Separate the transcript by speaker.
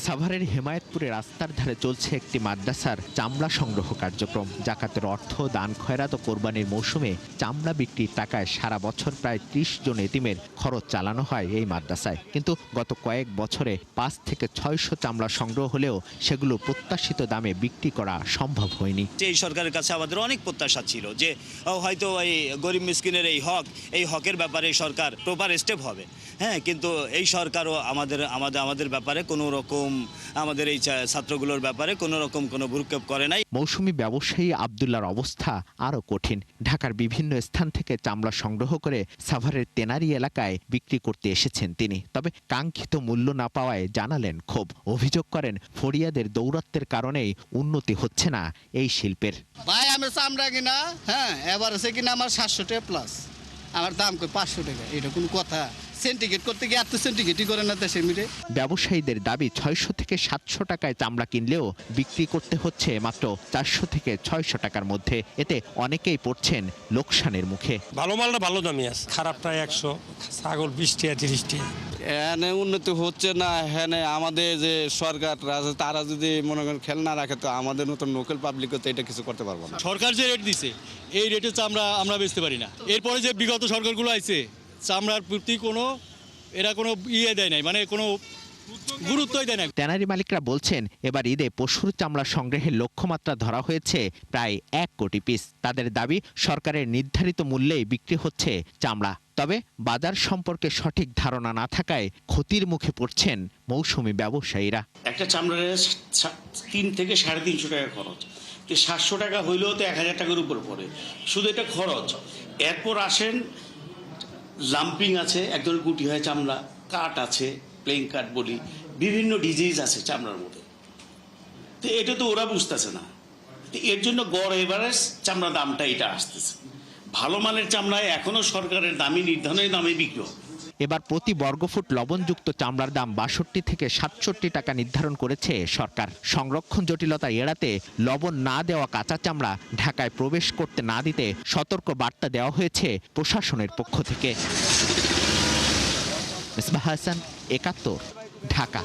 Speaker 1: সাভারের হেমায়েতপুরে রাস্তার ধারে চলছে একটি মাদ্রাসার চামড়া সংগ্রহ কার্যক্রম। জাকাতের অর্থ, দান খয়রাত ও কোরবানির মৌসুমে চামড়া বিক্রির টাকায় সারা বছর প্রায় ৩০ জন এতিমের খরচ চালানো হয় এই মাদ্রাসায়। কিন্তু গত কয়েক বছরে ৫ থেকে ৬০০ চামড়া সংগ্রহ হলেও সেগুলো প্রত্যাশিত দামে বিক্রি করা সম্ভব হয়নি।
Speaker 2: এই সরকারের কাছে আমাদের অনেক প্রত্যাশা ছিল যে হয়তো এই গরিব মিসকিনের এই হকের ব্যাপারে সরকার প্রপার স্টেপ হবে। হ্যাঁ, কিন্তু এই সরকারও আমাদের ব্যাপারে কোনো রকম, আমাদের এই ছাত্রগুলোর ব্যাপারে কোনো রকম কোনো ভ্রুক্ষেপ করে নাই।
Speaker 1: মৌসুমী ব্যবসায়ী আবদুল্লাহর অবস্থা আরও কঠিন। ঢাকার বিভিন্ন স্থান থেকে চামড়া সংগ্রহ করে সাভারের তেনারি এলাকায় বিক্রি করতে এসেছেন তিনি। তবে কাঙ্ক্ষিত মূল্য না পাওয়ায় জানালেন ক্ষোভ। অভিযোগ করেন ফরিয়াদের দৌরাত্বের কারণেই উন্নতি হচ্ছে না এই শিল্পের।
Speaker 3: ভাই আমি চামড়া কিনা, হ্যাঁ এবার আছে কিনা আমার 700 টাকা প্লাস, আমার দাম কই 500 টাকা। এটা কোনো কথা? সেন্টিগ্রেড করতে গিয়ে এত সেন্টিগ্রেডই করে না দেশের মিলে।
Speaker 1: ব্যবসায়ীদের দাবি ৬০০ থেকে ৭০০ টাকায় চামড়া কিনলেও বিক্রি করতে হচ্ছে মাত্র ৪০০ থেকে ৬০০ টাকার মধ্যে। এতে অনেকেই পড়ছেন লোকসানের মুখে।
Speaker 4: ভালো মালটা ভালো দামি আছে, খারাপটা ১০০, ছাগল ২০ টাকা ৩০ টাকা।
Speaker 5: এখানে উন্নতি হচ্ছে না। এখানে আমাদের যে সরকার তারা যদি মনে করেন খেয়াল না রাখে তো আমাদের মতো লোকাল পাবলিকও তো এটা কিছু করতে পারবো না।
Speaker 6: সরকার যে রেট দিছে এই রেটে চামড়া আমরা বেচতে পারি না। এরপরে যে বিগত সরকারগুলো আইছে চামড়ার প্রতি এরা কোনো দেয় নাই, মানে কোনো গুরুত্বই দেয় না।
Speaker 1: ট্যানারি মালিকরা বলছেন এবার ঈদে পশুর চামড়া সংগ্রহের লক্ষ্যমাত্রা ধরা হয়েছে প্রায় ১ কোটি পিস। তাদের দাবি সরকারের নির্ধারিত মূল্যেই বিক্রি হচ্ছে চামড়া। তবে বাজার সম্পর্কে সঠিক ধারণা না থাকায় ক্ষতির মুখে পড়ছেন মৌসুমী ব্যবসায়ীরা।
Speaker 7: একটা চামড়ার ৩ থেকে ৩৫০ টাকা খরচ, ৭০০ টাকা হইলেও তো ১০০০ টাকার উপর পড়ে। শুধু এটা খরচ। এরপর আসেন লাম্পিং আছে, এক ধরনের গুটি হয় চামড়া, কাট আছে, প্লেইং কাট বলি, বিভিন্ন ডিজিজ আছে চামড়ার মধ্যে। তো এটা তো ওরা বুঝতেছে না। তো এর জন্য গড় এভারেজ চামড়া দামটা এটা আসতেছে। ভালো মানের চামড়ায় এখনো সরকারের দামি নির্ধারণের দামে বিক্রি হয়।
Speaker 1: এবার প্রতি বর্গফুট লবণযুক্ত চামড়ার দাম ৬২ থেকে ৬৭ টাকা নির্ধারণ করেছে সরকার। সংরক্ষণ জটিলতা এড়াতে লবণ না দেওয়া কাঁচা চামড়া ঢাকায় প্রবেশ করতে না দিতে সতর্ক বার্তা দেওয়া হয়েছে প্রশাসনের পক্ষ থেকে। মিসবাহ হাসান, ৭১, ঢাকা।